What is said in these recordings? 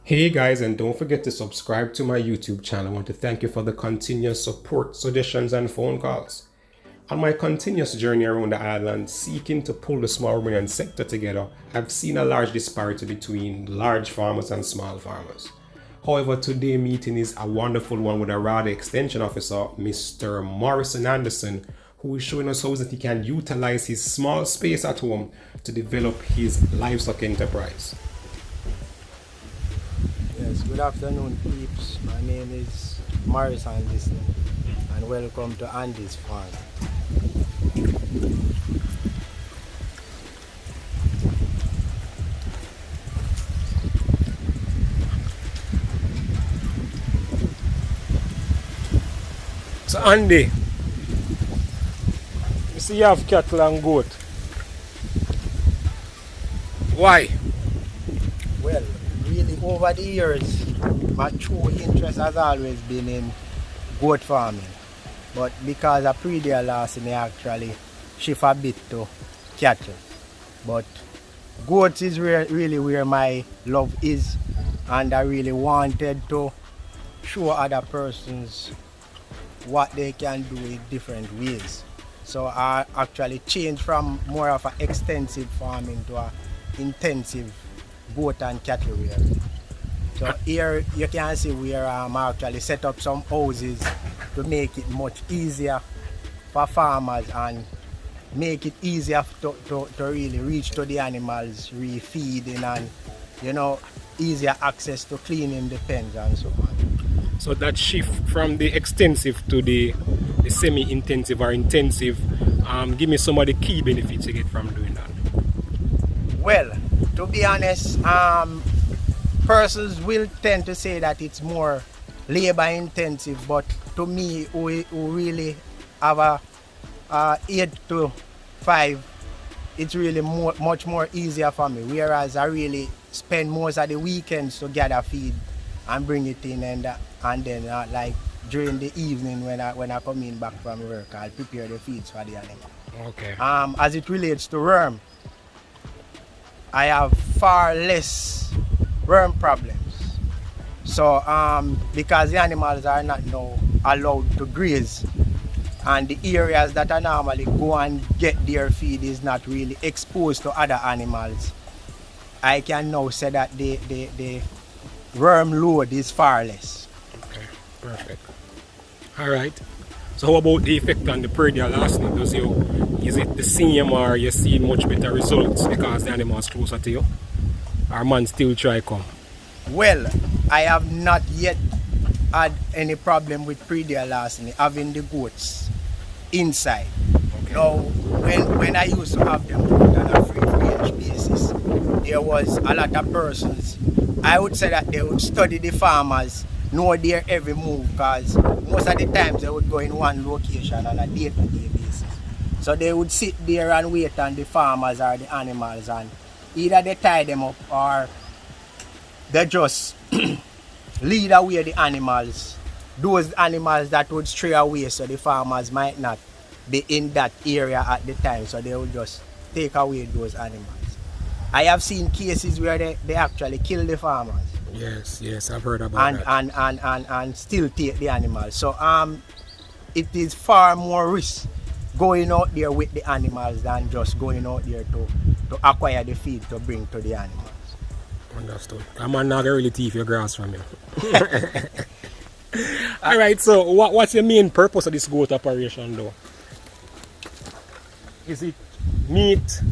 Hey guys, and don't forget to subscribe to my YouTube channel. I want to thank you for the continuous support, suggestions, and phone calls. On my continuous journey around the island, seeking to pull the small ruminant sector together, I've seen a large disparity between large farmers and small farmers. However, today's meeting is a wonderful one with a RADA Extension Officer, Mr. Morrison Anderson, who is showing us how that he can utilize his small space at home to develop his livestock enterprise. Yes, good afternoon, peeps. My name is Morris Anderson, and welcome to Andy's Farm. So Andy, you see you have cattle and goat. Why? Well, really over the years, my true interest has always been in goat farming. But because of previous loss, I actually shift a bit to cattle. But goats is really where my love is, and I really wanted to show other persons what they can do in different ways. So I actually changed from more of an extensive farming to an intensive goat and cattle rearing. So here you can see where I actually set up some houses to make it much easier for farmers and make it easier to really reach to the animals, refeeding, and easier access to cleaning the pens and so on. So that shift from the extensive to the semi-intensive or intensive, give me some of the key benefits you get from doing that. Well, to be honest, persons will tend to say that it's more labor intensive, but to me, who really have a 8 to 5, it's really much more easier for me. Whereas I really spend most of the weekends to gather feed and bring it in, and then like during the evening when I come in back from work, I'll prepare the feeds for the animal. Okay. As it relates to worm, I have far less worm problems. So because the animals are not now allowed to graze, and the areas that I normally go and get their feed is not really exposed to other animals, I can now say that the worm load is far less. Okay, perfect. All right. So how about the effect on the predial lasting? Is it the same, or you see much better results because the animal is closer to you? Or man still try come? Well, I have not yet had any problem with predial lasting having the goats inside. Okay. Now, when I used to have them on a free range basis, there was a lot of persons. I would say that they would study the farmers, know their every move, because most of the times they would go in one location on a day-to-day basis. So they would sit there and wait on the farmers or the animals, and either they tie them up or they just lead away the animals. Those animals that would stray away, so the farmers might not be in that area at the time, so they would just take away those animals. I have seen cases where they actually kill the farmers. Yes, I've heard about that. And still take the animals. So it is far more risk going out there with the animals than just going out there to acquire the feed to bring to the animals. Understood. I'm not really thief your grass from you. Alright, so what's the main purpose of this goat operation though? Is it meat,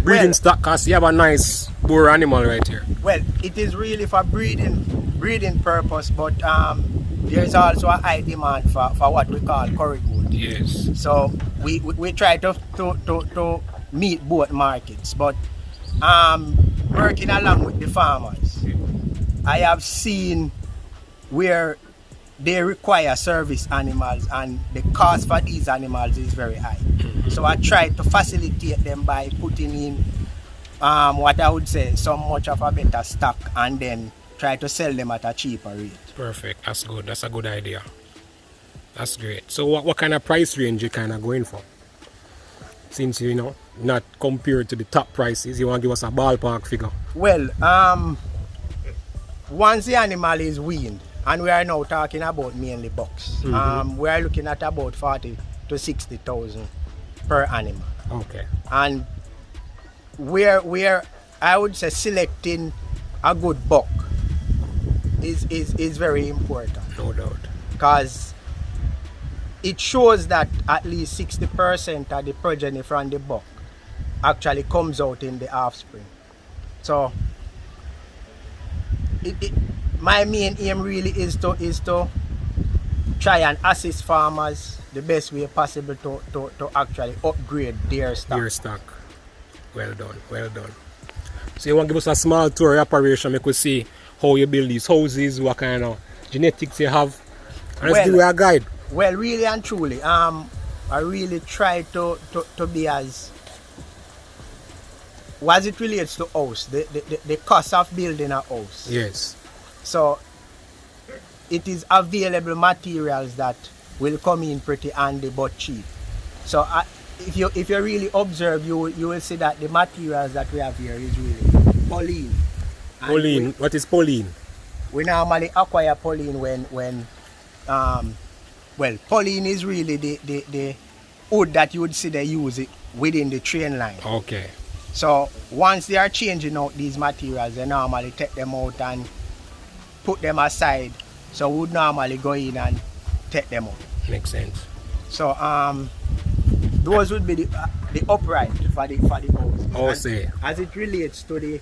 breeding stock? Because you have a nice boar animal right here. Well, it is really for breeding purpose, but there's also a high demand for what we call curry goat. Yes. So we try to meet both markets, but working along with the farmers, I have seen where they require service animals and the cost for these animals is very high. So I try to facilitate them by putting in what I would say so much of a better stock, and then try to sell them at a cheaper rate. Perfect. That's good. That's a good idea. That's great. So what kind of price range you kind of going for? Since not compared to the top prices, you want to give us a ballpark figure? Well, once the animal is weaned, and we are now talking about mainly bucks, we are looking at about 40 to 60,000 per animal. Okay. And where I would say selecting a good buck is very important. No doubt. Because it shows that at least 60% of the progeny from the buck actually comes out in the offspring. So my main aim really is to try and assist farmers the best way possible to actually upgrade their stock. Deer stock. Well done, well done. So you want to give us a small tour of operation, we could see how you build these houses, what kind of genetics you have. And let's do a guide. Well, really and truly, I really try to be as it relates to house, the cost of building a house. Yes. So it is available materials that will come in pretty handy but cheap. So if you really observe, you will see that the materials that we have here is really Pauline. Pauline, what is Pauline? We normally acquire Pauline when Pauline is really the wood that you would see they use it within the train line. Okay. So once they are changing out these materials, they normally take them out and put them aside. So we would normally go in and take them out. Makes sense. So those would be the upright for the house. Oh, say. As it relates to the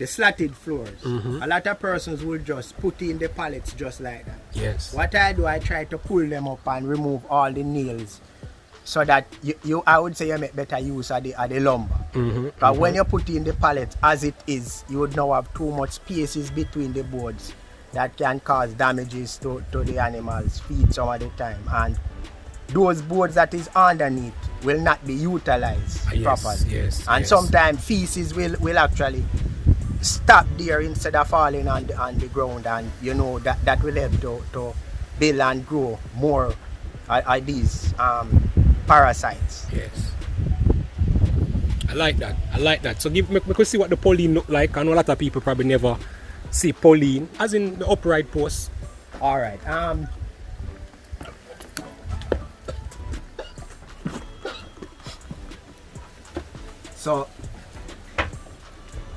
slatted floors, a lot of persons will just put in the pallets just like that. Yes. What I do, I try to pull them up and remove all the nails, so that I would say you make better use of the lumber. But when you put in the pallet as it is, you would now have too much spaces between the boards that can cause damages to the animals' feet some of the time. And those boards that is underneath will not be utilized properly. Yes, and sometimes feces will actually stop there instead of falling on the ground, and you know that will help to build and grow more these parasites. Yes. I like that. So we could see what the Pauline look like. I know a lot of people probably never see Pauline, as in the upright post. Alright. So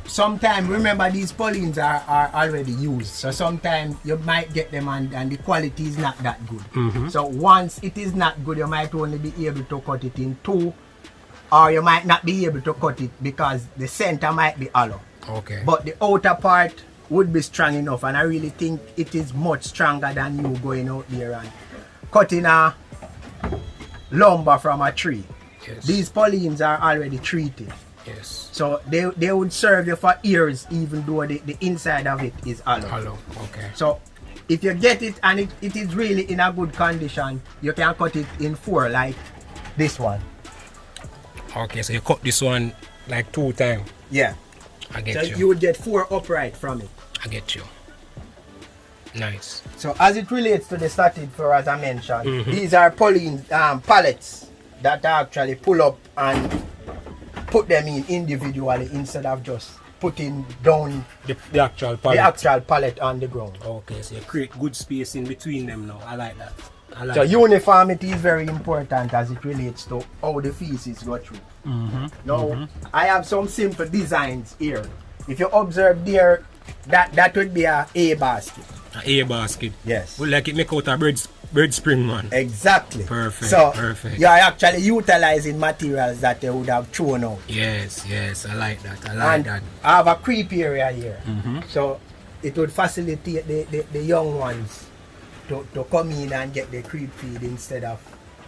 sometimes, remember, these Paulines are already used, so sometimes you might get them and the quality is not that good. So once it is not good, you might only be able to cut it in two, or you might not be able to cut it because the center might be hollow. Okay. But the outer part would be strong enough, and I really think it is much stronger than you going out there and cutting a lumber from a tree. Yes. These Paulines are already treated. Yes. So they would serve you for years, even though the inside of it is hollow. Hollow, okay. So if you get it and it is really in a good condition, you can cut it in four, like this one. Okay, so you cut this one like 2 times. Yeah. I get So you. you would get 4 upright from it. I get you. Nice. So as it relates to the slatted floor, as I mentioned, these are Pauline pallets that I actually pull up and put them in individually instead of just putting down the actual pallet. the actual pallet on the ground. Okay, so you create good space in between them now. I like that. So uniformity is very important as it relates to how the feces go through. Now, I have some simple designs here. If you observe there, that would be a basket. A basket. Yes. We like it make out a bird spring one. Exactly. Perfect. So perfect. you are actually utilizing materials that they would have thrown out. Yes, I like that. I like that. I have a creep area here. So it would facilitate the young ones to come in and get the creep feed instead of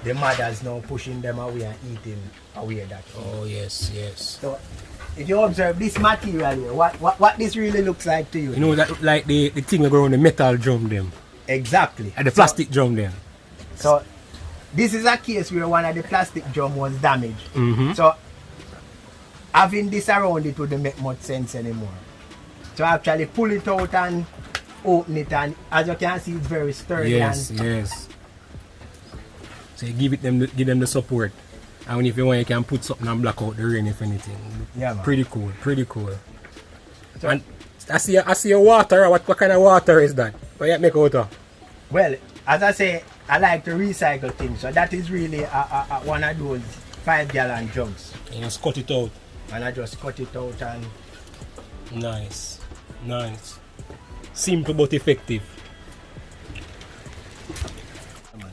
the mothers now pushing them away and eating away that feed. Oh yes. So if you observe this material here, what this really looks like to you? You know that like the thing that go around the metal drum them. Exactly. And the plastic drum them. So this is a case where one of the plastic drum was damaged. So having this around it wouldn't make much sense anymore. So actually pull it out and open it, and as you can see, it's very sturdy. Yes. So you give them the support. And if you want, you can put something and block out the rain if anything. Yeah, man. Pretty cool. So, And I see a water. What kind of water is that? What you make out of? Well, as I say, I like to recycle things, so that is really one of those 5-gallon jugs. And you just cut it out. And I just cut it out and... Nice. Nice. Simple but effective.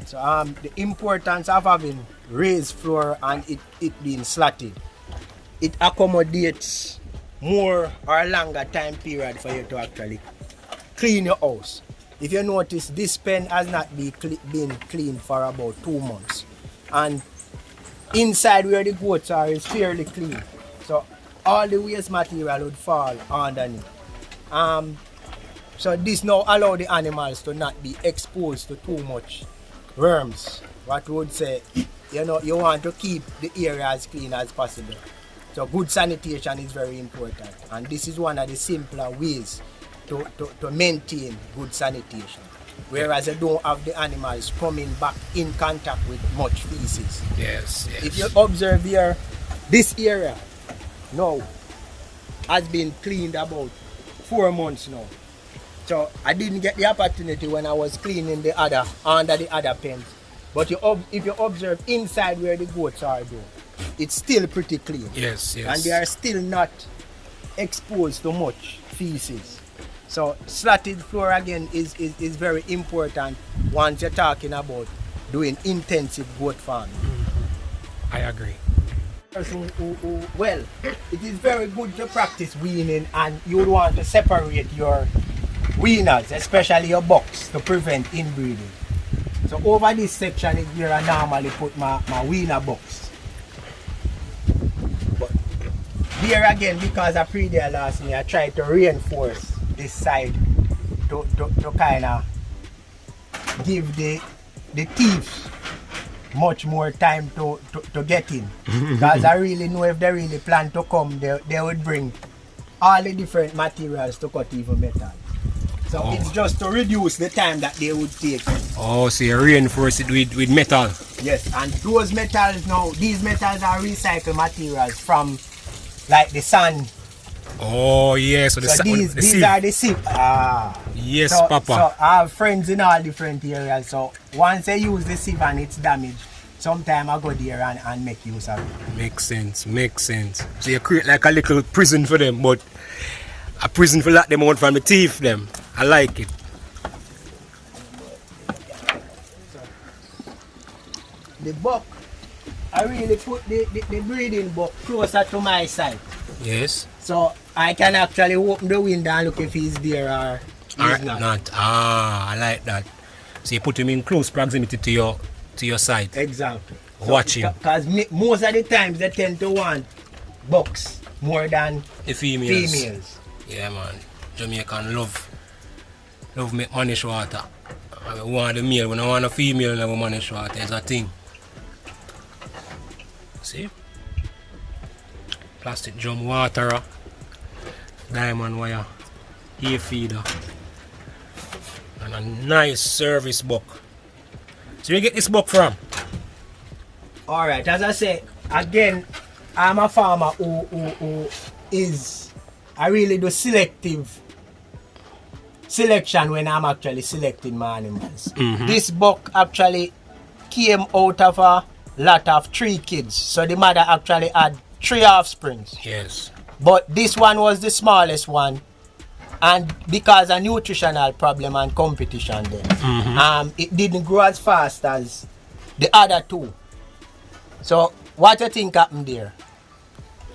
So the importance of having raised floor and it being slatted, it accommodates more or longer time period for you to actually clean your house. If you notice, this pen has not been cleaned for about 2 months, and inside where the goats are is fairly clean, so all the waste material would fall underneath. So this now allow the animals to not be exposed to too much worms. What would say, you know, you want to keep the area as clean as possible. So good sanitation is very important, and this is one of the simpler ways to maintain good sanitation, whereas you don't have the animals coming back in contact with much feces. Yes, yes. If you observe here, this area now has been cleaned about 4 months now. So I didn't get the opportunity when I was cleaning the other under the other pens. But if you observe inside where the goats are though, it's still pretty clean. Yes, yes. And they are still not exposed to much feces. So slatted floor again is very important once you're talking about doing intensive goat farming. I agree. Well, it is very good to practice weaning, and you would want to separate your weaners, especially your bucks, to prevent inbreeding. So over this section is where I normally put my weaner bucks. But here again, because I pre-there last year, I tried to reinforce this side to kind of give the thieves much more time to get in. Because I really know if they really plan to come, they would bring all the different materials to cut even metal. So it's just to reduce the time that they would take. Oh, so you reinforce it with metal. Yes, and those metals now, these metals are recycled materials from like the sand. Oh, yeah, so these are the sieve. Yes, so, Papa. So I have friends in all different areas. So once they use the sieve and it's damaged, sometime I go there and make use of it. Makes sense, makes sense. So you create like a little prison for them, but a prison for lock them out from the thief them. I like it. The buck, I really put the breeding buck closer to my side. Yes. So I can actually open the window and look if he's there or he's not. Ah, I like that. So you put him in close proximity to your side. Exactly. Watch him. Because most of the times they tend to want bucks more than the females. Yeah, man. Jamaican love make mannish water. We want the male, we don't want a female and we mannish water. It's a thing. See? Plastic drum waterer, diamond wire, hay feeder, and a nice service buck. So you get this buck from? Alright, as I say, again, I'm a farmer who is, I really do selection when I'm actually selecting my animals. This buck actually came out of a lot of 3 kids, so the mother actually had 3 offsprings. Yes. But this one was the smallest one, and because of nutritional problem and competition then, it didn't grow as fast as the other 2. So what do you think happened there?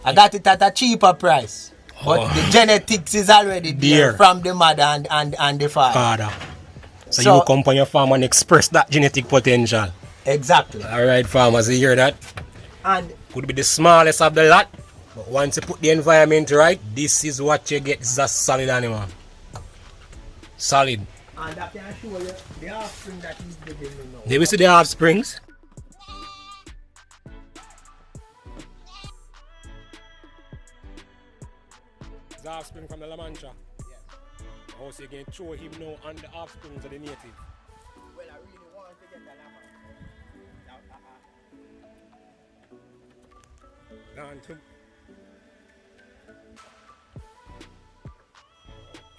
I got it at a cheaper price, but the genetics is already there from the mother and the father. So you come on your farm and express that genetic potential. Exactly. Alright, farmers, you hear that? And could be the smallest of the lot, but once you put the environment right, this is what you get. It's a solid animal. Solid. And I can show you the offspring that is giving me now. Did we see the offsprings? The offspring from the La Mancha? Yes. Oh, so you can show him now and the offsprings of the native? Well, I really want to get the La Mancha.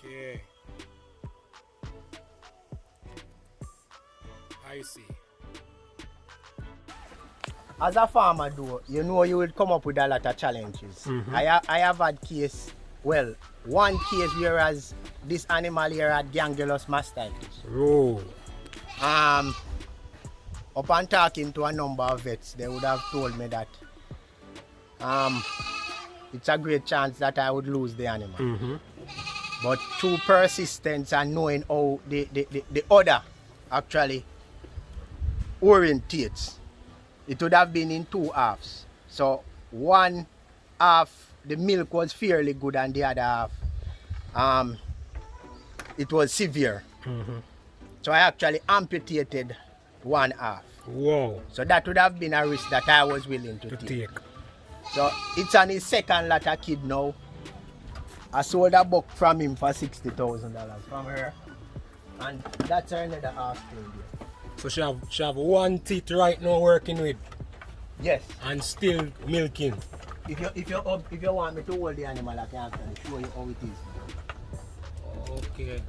Okay. I see. As a farmer though, you know you will come up with a lot of challenges. I have had one case whereas this animal here had gangulous mastitis. Oh. Upon talking to a number of vets, they would have told me that it's a great chance that I would lose the animal. But through persistence and knowing how the other actually orientates, it would have been in two halves. So one half, the milk was fairly good, and the other half, it was severe. So I actually amputated one half. Wow. So that would have been a risk that I was willing to take. So it's on his second latter kid now. I sold a buck from him for $60,000 from her. And that's another half thing there. So she have one teeth right now working with. Yes. And still milking. If you want me to hold the animal, I can actually show you how it is. Okay.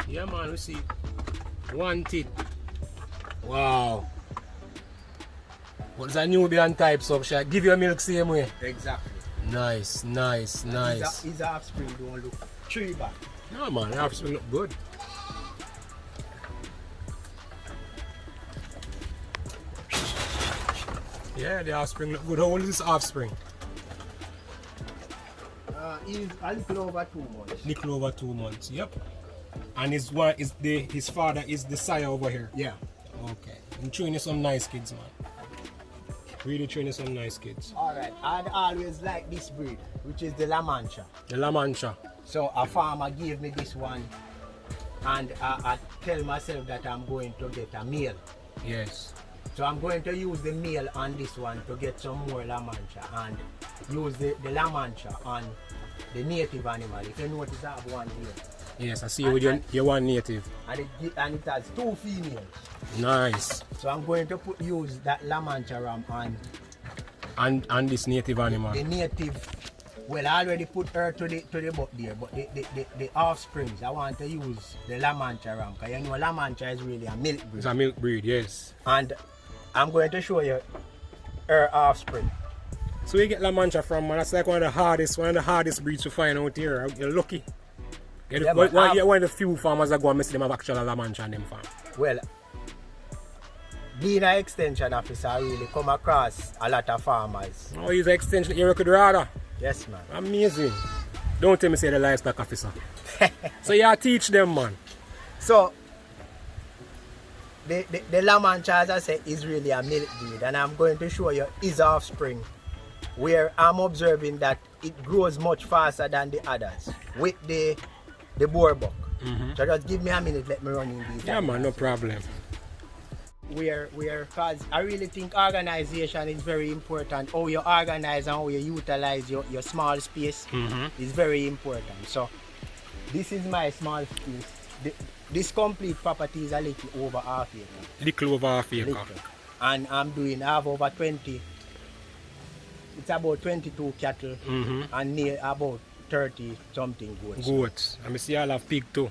Yeah man, we see one teeth. Wow. What's a Nubian type, so she give you milk same way? Exactly. Nice. His offspring don't look tree back. No man, the offspring look good. Yeah, the offspring look good. How old is this offspring? He's a little over 2 months. Little over 2 months, yep. And his father is the sire over here. Yeah. Okay. I'm training some nice kids, man. Really training some nice kids. Alright, I'd always like this breed, which is the La Mancha. The La Mancha. So a farmer gave me this one, and I tell myself that I'm going to get a male. Yes. So I'm going to use the male on this one to get some more La Mancha, and use the La Mancha on the native animal. If you notice, I have one here. Yes, I see you with your one native. And it has 2 females. Nice. So I'm going to use that La Mancha ram on this native animal. The native. Well, I already put her to the butt there, but the offsprings, I want to use the La Mancha ram, because you know La Mancha is really a milk breed. It's a milk breed, yes. And I'm going to show you her offspring. So you get La Mancha from, man, that's like one of the hardest breeds to find out here. You're lucky. You're one of the few farmers that go and miss them have actual La Mancha on them farm. Well, being an extension officer, I really come across a lot of farmers. Oh, he's an extension here, could rather. Yes, man. Amazing. Don't tell me say the livestock officer. So you teach them, man. So the La Mancha, as I said, is really a milk breed, and I'm going to show you his offspring, where I'm observing that it grows much faster than the others with the boar buck. So just give me a minute, let me run in these. Yeah, man, no problem. Because I really think organization is very important. How you organize and how you utilize your small space is very important. So this is my small space. This complete property is a little over half acre. Little over half acre. Little. And I have over 20. It's about 22 cattle and near about 30 something goats. Goats. And I see all have pig too.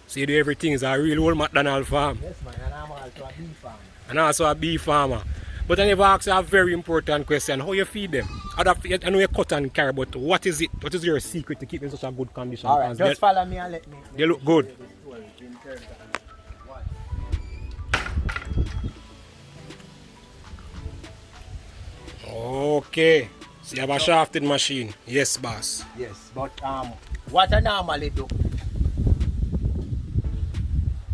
So you do everything is a real old McDonald farm. Yes, man, and I'm also a beef farmer. And also a beef farmer. But I never ask you a very important question. How you feed them? I know you cut and carry, but what is it? What is your secret to keep them in such a good condition? Alright, just follow me and let me. They look good. Okay. So you have a shafted machine. Yes, boss. Yes, but what I normally do,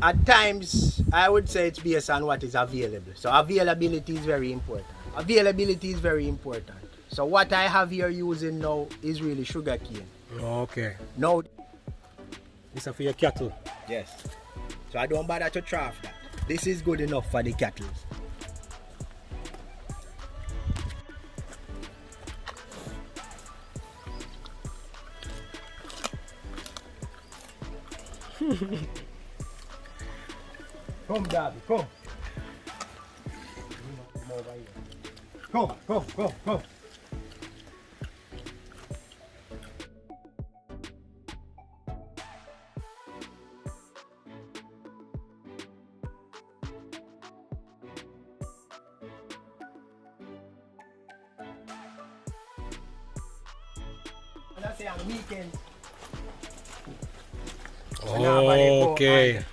at times I would say it's based on what is available. So availability is very important. Availability is very important. So what I have here using now is really sugar cane. Okay. Now, this is for your cattle. Yes. So I don't bother to draft that. This is good enough for the cattle. Come, Daddy, come. Come. I say on weekends. Okay.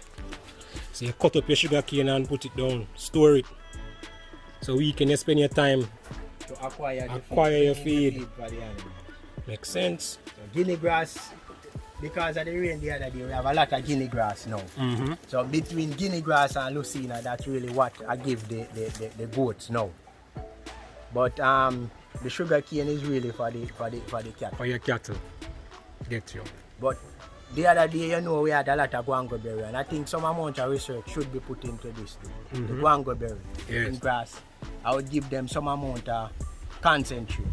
So you cut up your sugar cane and put it down, store it. So weekend you spend your time To acquire your feed. For the animals. Makes sense. So guinea grass, because of the rain the other day, we have a lot of guinea grass now. So between guinea grass and lucina, that's really what I give the goats now. But the sugar cane is really for the cattle. For your cattle. Get you. But the other day, you know, we had a lot of guango berry, and I think some amount of research should be put into this. The guango berry in grass, I would give them some amount of concentrate.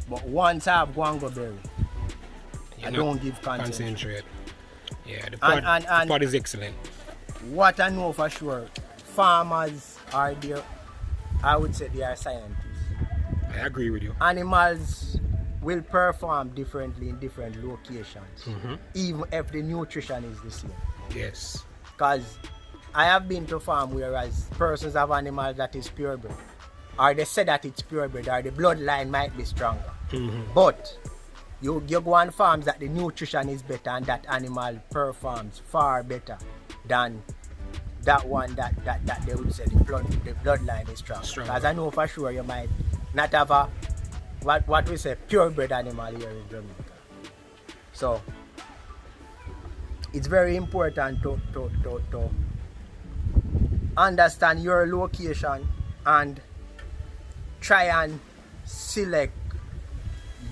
But once I have guango berry, I don't give concentrate. Yeah, the pod is excellent. What I know for sure, farmers are there, I would say they are scientists. I agree with you. Animals will perform differently in different locations, even if the nutrition is the same. Yes. Because I have been to farm whereas persons have animals that is purebred, or they say that it's purebred, or the bloodline might be stronger. But you go on farms that the nutrition is better and that animal performs far better than that one that they would say the bloodline is strong. Because I know for sure you might not have a what we say purebred animal here in Jamaica. So it's very important to understand your location and try and select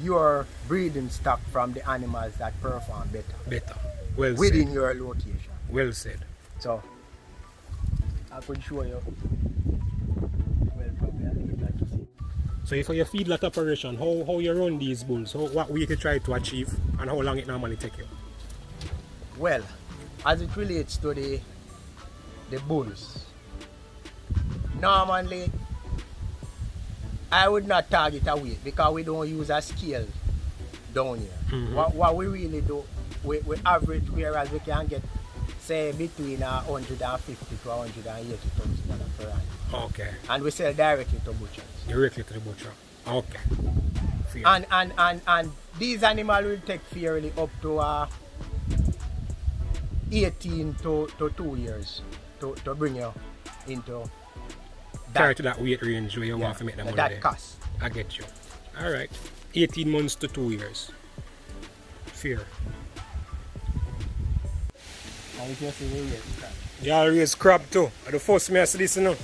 your breeding stock from the animals that perform better. Well within said. your location. Well said. So I could show you. Well, probably I'll leave that to see. So for your feedlot operation, how you run these bulls? What we can try to achieve and how long it normally take you? Well, as it relates to the bulls, normally I would not target a weight because we don't use a scale down here. What we really do, we average, whereas we can get say between 150 to 180,000 per annum. Okay. And we sell directly to butchers. Directly to the butcher. Okay. Fair. And these animals will take fairly up to 18 to 2 years to bring you into carry to that weight range where you want to make the money that there. cost. I get you. Alright. 18 months to 2 years. Fair. And if you see the raise crab. You all raise crab too. The first me I see this, you know.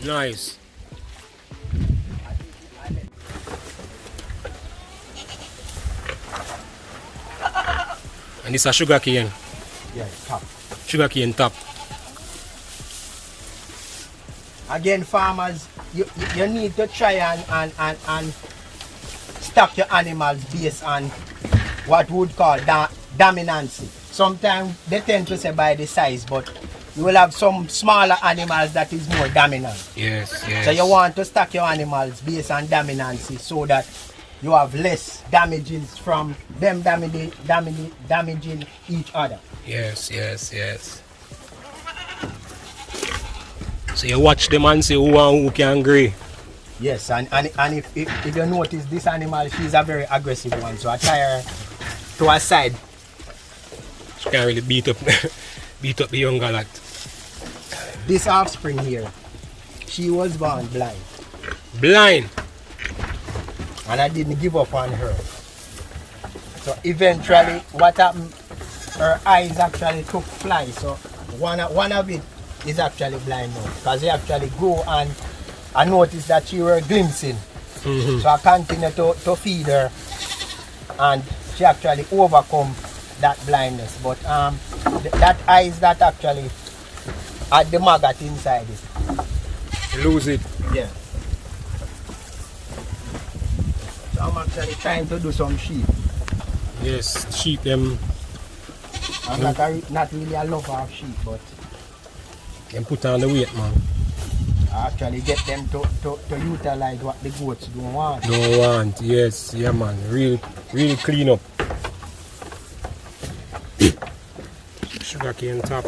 Nice. And this is a sugar cane. Yeah, top. Sugar cane top. Again, farmers, you need to try and stock your animals based on what we would call dominancy. Sometimes they tend to say by the size, but you will have some smaller animals that is more dominant. Yes, yes. So you want to stock your animals based on dominancy so that you have less damages from them damaging each other. Yes, yes, yes. So you watch them and say who and who can agree. Yes, and if you notice this animal, she's a very aggressive one, so I tie her to her side. She can't really beat up the younger lot. This offspring here, she was born blind. Blind? And I didn't give up on her. So eventually, what happened, her eyes actually took fly. So one of it is actually blind now. Because they actually go and I noticed that she were glimpsing. So I continued to feed her and she actually overcome that blindness. But that eyes that actually had the maggot inside it. You lose it? Yeah. So I'm actually trying to do some sheep. Yes, sheep them. I'm not really a lover of sheep, but can put on the weight, man. I actually get them to utilize what the goats don't want. Don't want, yes, yeah man. Really clean up. Sugar cane top.